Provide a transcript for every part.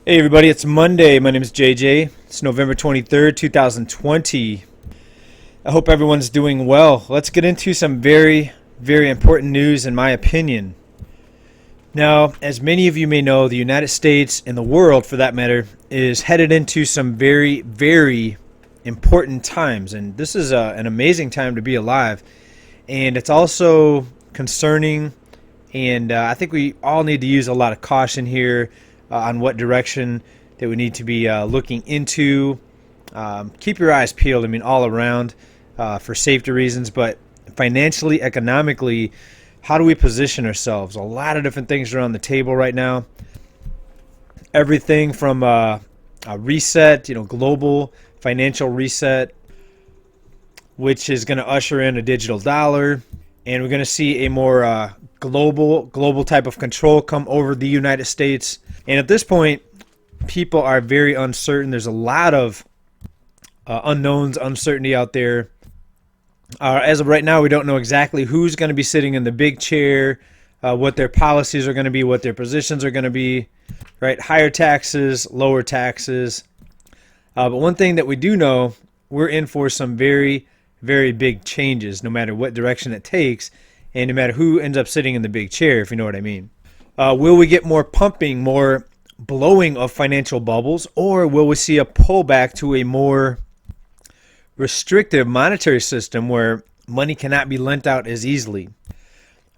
Hey everybody, it's Monday. My name is JJ. It's November 23rd, 2020. I hope everyone's doing well. Let's get into some very important news in my opinion. Now, as many of you may know, the United States and the world for that matter is headed into some very important times, and this is an amazing time to be alive. And it's also concerning, and I think we all need to use a lot of caution here on what direction that we need to be looking into. Keep your eyes peeled, I mean, all around for safety reasons, but financially, economically, how do we position ourselves? A lot of different things are on the table right now. Everything from a reset, global financial reset, which is going to usher in a digital dollar, and we're going to see a more global type of control come over the United States. And at this point, people are very uncertain. There's a lot of unknowns, uncertainty out there. As of right now, we don't know exactly who's going to be sitting in the big chair, what their policies are going to be, what their positions are going to be, right? Higher taxes, lower taxes. But one thing that we do know, we're in for some very big changes, no matter what direction it takes, and no matter who ends up sitting in the big chair, if you know what I mean. Will we get more pumping, more blowing of financial bubbles, or will we see a pullback to a more restrictive monetary system where money cannot be lent out as easily?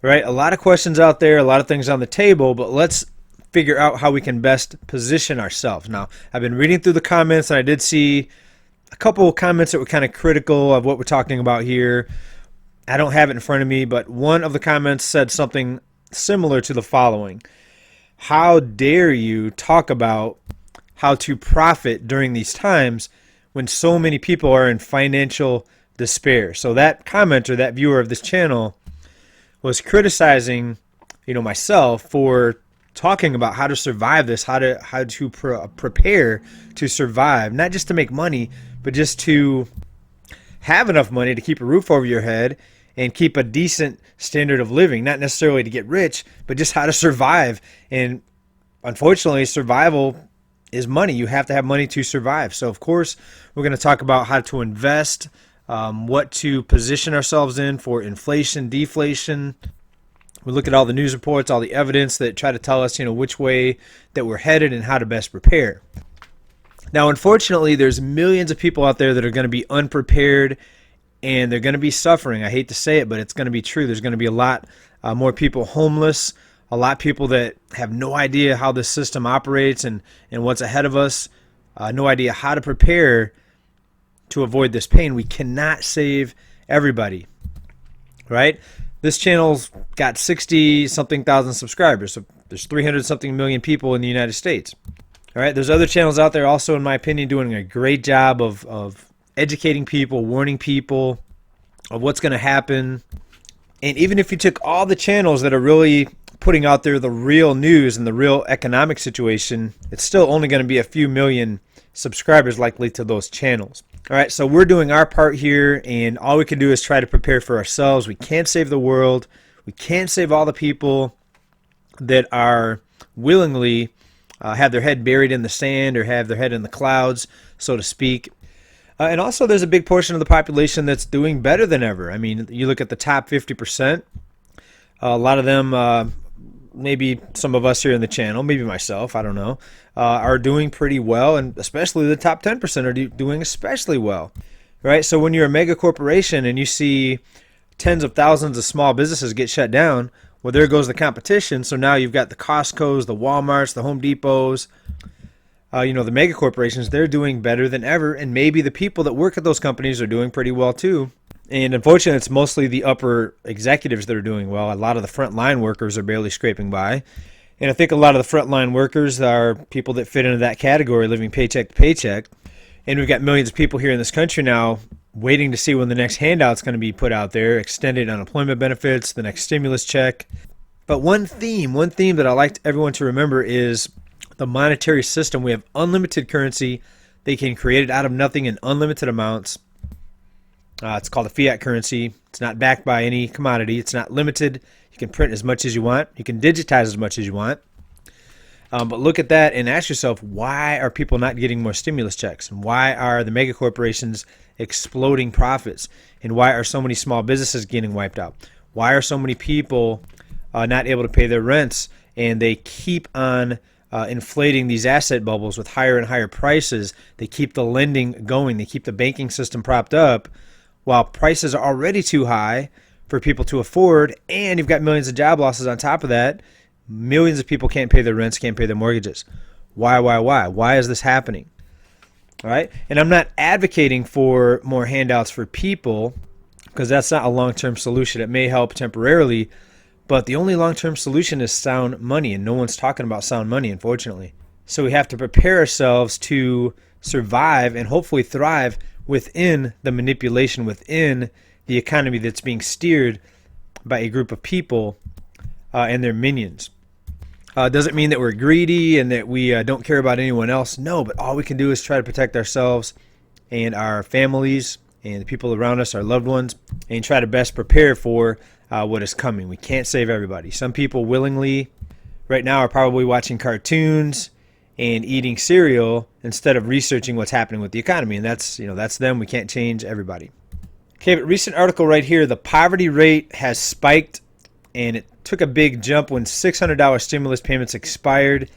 Right? A lot of questions out there, a lot of things on the table, but let's figure out how we can best position ourselves. Now, I've been reading through the comments, and I did see a couple of comments that were kind of critical of what we're talking about here. I don't have it in front of me, but one of the comments said something similar to the following: how dare you talk about how to profit during these times when so many people are in financial despair? So that commenter, that viewer of this channel, was criticizing, myself for talking about how to survive this, how to prepare to survive, not just to make money, but just to have enough money to keep a roof over your head and keep a decent standard of living, not necessarily to get rich, but just how to survive. And unfortunately, survival is money. You have to have money to survive. So of course, we're going to talk about how to invest, what to position ourselves in for inflation, deflation. We look at all the news reports, all the evidence that try to tell us, which way that we're headed and how to best prepare. Now, unfortunately, there's millions of people out there that are going to be unprepared, and they're going to be suffering. I hate to say it, but it's going to be true. There's going to be a lot more people homeless, a lot of people that have no idea how the system operates and what's ahead of us, no idea how to prepare to avoid this pain. We cannot save everybody, right? This channel's got 60-something thousand subscribers, so there's 300-something million people in the United States. All right, there's other channels out there also, in my opinion, doing a great job of educating people, warning people of what's going to happen. And even if you took all the channels that are really putting out there the real news and the real economic situation, it's still only going to be a few million subscribers likely to those channels. All right, so we're doing our part here, and all we can do is try to prepare for ourselves. We can't save the world. We can't save all the people that are willingly have their head buried in the sand or have their head in the clouds, so to speak. And also, there's a big portion of the population that's doing better than ever. I mean, you look at the top 50%, a lot of them, maybe some of us here in the channel, maybe myself, I don't know, are doing pretty well, and especially the top 10% are doing especially well, right? So when you're a mega corporation and you see tens of thousands of small businesses get shut down, well, there goes the competition. So now you've got the Costco's, the Walmarts, the Home Depots, the mega corporations. They're doing better than ever, and maybe the people that work at those companies are doing pretty well too. And unfortunately, it's mostly the upper executives that are doing well. A lot of the frontline workers are barely scraping by. And I think a lot of the frontline workers are people that fit into that category, living paycheck to paycheck. And we've got millions of people here in this country now waiting to see when the next handout's going to be put out there, extended unemployment benefits, the next stimulus check. But one theme that I like everyone to remember is the monetary system. We have unlimited currency. They can create it out of nothing in unlimited amounts. It's called a fiat currency. It's not backed by any commodity. It's not limited. You can print as much as you want. You can digitize as much as you want. But look at that and ask yourself, why are people not getting more stimulus checks? And why are the mega corporations exploding profits? And why are so many small businesses getting wiped out? Why are so many people not able to pay their rents? And they keep on inflating these asset bubbles with higher and higher prices. They keep the lending going. They keep the banking system propped up while prices are already too high for people to afford. And you've got millions of job losses on top of that. Millions of people can't pay their rents, can't pay their mortgages. Why? Why is this happening? All right. And I'm not advocating for more handouts for people, because that's not a long-term solution. It may help temporarily, but the only long-term solution is sound money, and no one's talking about sound money, unfortunately. So we have to prepare ourselves to survive and hopefully thrive within the manipulation, within the economy that's being steered by a group of people and their minions. Doesn't mean that we're greedy and that we don't care about anyone else. No, but all we can do is try to protect ourselves and our families and the people around us, our loved ones, and try to best prepare for what is coming. We can't save everybody. Some people willingly right now are probably watching cartoons and eating cereal instead of researching what's happening with the economy, and that's them. We can't change everybody. Okay, but recent article right here, the poverty rate has spiked, and it took a big jump when $600 stimulus payments expired.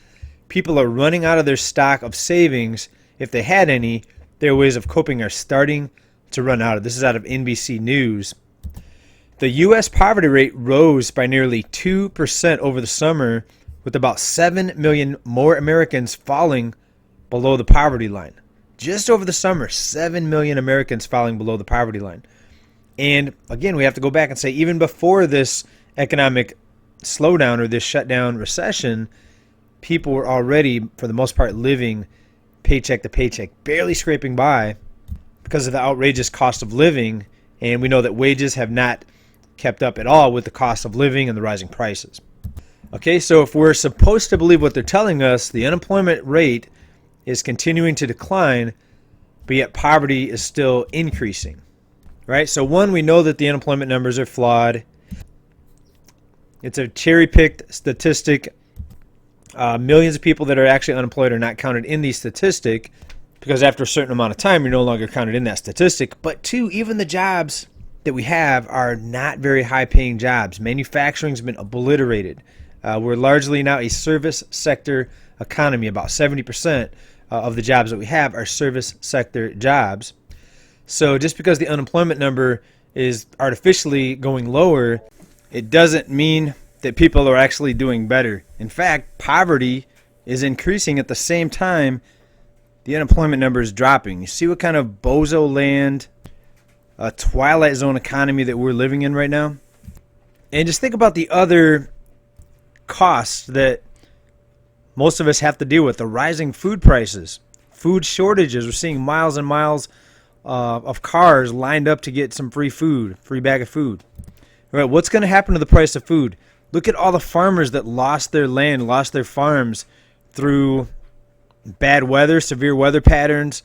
People are running out of their stock of savings. If they had any, their ways of coping are starting to run out. This is out of NBC News. The U.S. poverty rate rose by nearly 2% over the summer, with about 7 million more Americans falling below the poverty line. Just over the summer, 7 million Americans falling below the poverty line. And again, we have to go back and say, even before this economic slowdown or this shutdown recession, people were already, for the most part, living paycheck to paycheck, barely scraping by because of the outrageous cost of living. And we know that wages have not kept up at all with the cost of living and the rising prices. Okay, so if we're supposed to believe what they're telling us, the unemployment rate is continuing to decline, but yet poverty is still increasing. Right? So one, we know that the unemployment numbers are flawed. It's a cherry-picked statistic. Millions of people that are actually unemployed are not counted in the statistic, because after a certain amount of time, you're no longer counted in that statistic. But two, even the jobs that we have are not very high-paying jobs. Manufacturing's been obliterated. We're largely now a service sector economy. About 70% of the jobs that we have are service sector jobs. So just because the unemployment number is artificially going lower, it doesn't mean that people are actually doing better. In fact, poverty is increasing at the same time the unemployment number is dropping. You see what kind of bozo land, twilight zone economy that we're living in right now? And just think about the other costs that most of us have to deal with. The rising food prices, food shortages. We're seeing miles and miles of cars lined up to get some free food, free bag of food. All right, what's going to happen to the price of food? Look at all the farmers that lost their land, lost their farms through bad weather, severe weather patterns,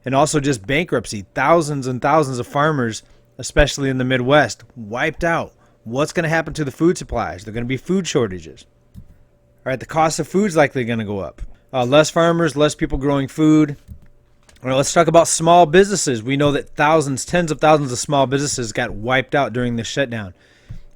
and also just bankruptcy. Thousands and thousands of farmers, especially in the Midwest, wiped out. What's going to happen to the food supplies? There are going to be food shortages. All right, the cost of food is likely going to go up. Less farmers, less people growing food. All right, let's talk about small businesses. We know that thousands, tens of thousands of small businesses got wiped out during the shutdown.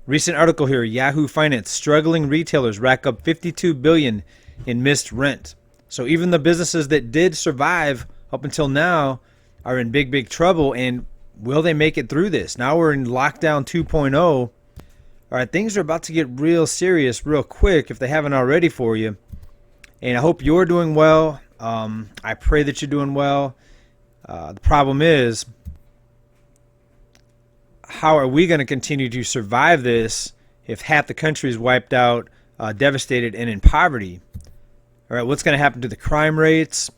Recent article here, Yahoo Finance, struggling retailers rack up $52 billion in missed rent. So even the businesses that did survive up until now are in big, big trouble. And will they make it through this? Now we're in lockdown 2.0. All right, things are about to get real serious real quick if they haven't already for you. And I hope you're doing well. I pray that you're doing well. The problem is, how are we going to continue to survive this if half the country is wiped out, devastated, and in poverty? All right, what's going to happen to the crime rates?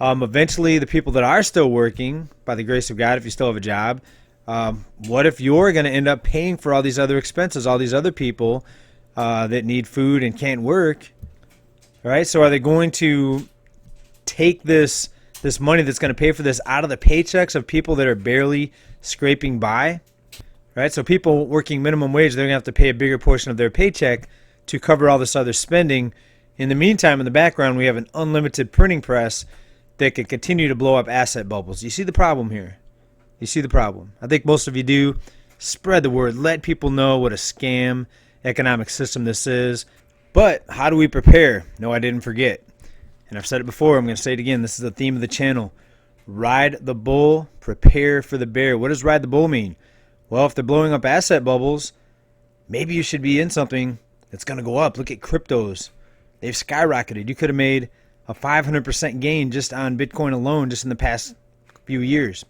Eventually, the people that are still working, by the grace of God, if you still have a job, what if you're going to end up paying for all these other expenses, all these other people that need food and can't work? All right, so are they going to take this money that's going to pay for this out of the paychecks of people that are barely scraping by? Right, so people working minimum wage, they're going to have to pay a bigger portion of their paycheck to cover all this other spending In the meantime, in the background, we have an unlimited printing press that can continue to blow up asset bubbles. You see the problem here? You see the problem? I think most of you do. Spread the word. Let people know what a scam economic system this is. But how do we prepare? No, I didn't forget. And I've said it before. I'm going to say it again. This is the theme of the channel. Ride the bull, prepare for the bear. What does ride the bull mean? Well, if they're blowing up asset bubbles, maybe you should be in something that's going to go up. Look at cryptos. They've skyrocketed. You could have made a 500% gain just on Bitcoin alone just in the past few years.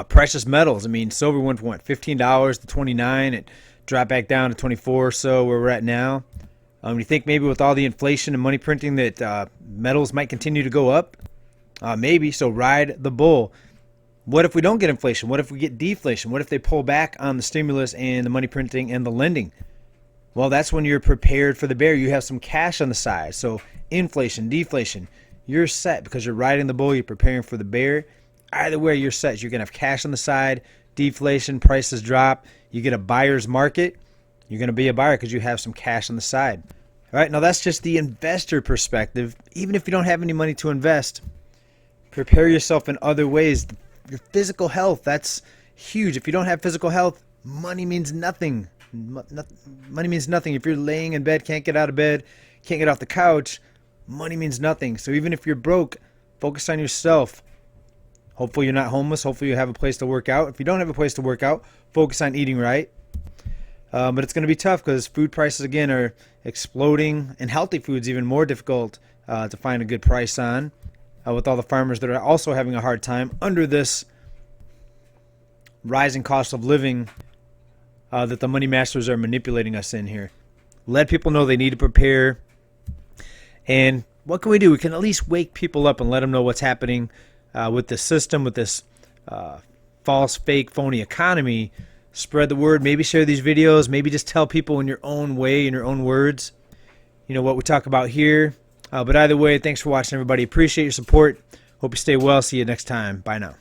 Precious metals. I mean, silver went from what, $15 to $29. It dropped back down to 24 or so where we're at now. You think maybe with all the inflation and money printing that metals might continue to go up? Maybe. So ride the bull. What if we don't get inflation? What if we get deflation? What if they pull back on the stimulus and the money printing and the lending? Well, that's when you're prepared for the bear. You have some cash on the side. So inflation, deflation, you're set because you're riding the bull. You're preparing for the bear. Either way, you're set. You're going to have cash on the side, deflation, prices drop. You get a buyer's market. You're going to be a buyer because you have some cash on the side. All right, now that's just the investor perspective. Even if you don't have any money to invest, prepare yourself in other ways. Your physical health, that's huge. If you don't have physical health, money means nothing. Money means nothing. If you're laying in bed, can't get out of bed, can't get off the couch, money means nothing. So even if you're broke, focus on yourself. Hopefully you're not homeless. Hopefully you have a place to work out. If you don't have a place to work out, focus on eating right. But it's going to be tough because food prices, again, are exploding, and healthy food's even more difficult to find a good price on, with all the farmers that are also having a hard time under this rising cost of living that the money masters are manipulating us in here. Let people know they need to prepare. And what can we do? We can at least wake people up and let them know what's happening with this system, with this false, fake, phony economy. Spread the word. Maybe share these videos. Maybe just tell people in your own way, in your own words, you know, what we talk about here. But either way, thanks for watching, everybody. Appreciate your support. Hope you stay well. See you next time. Bye now.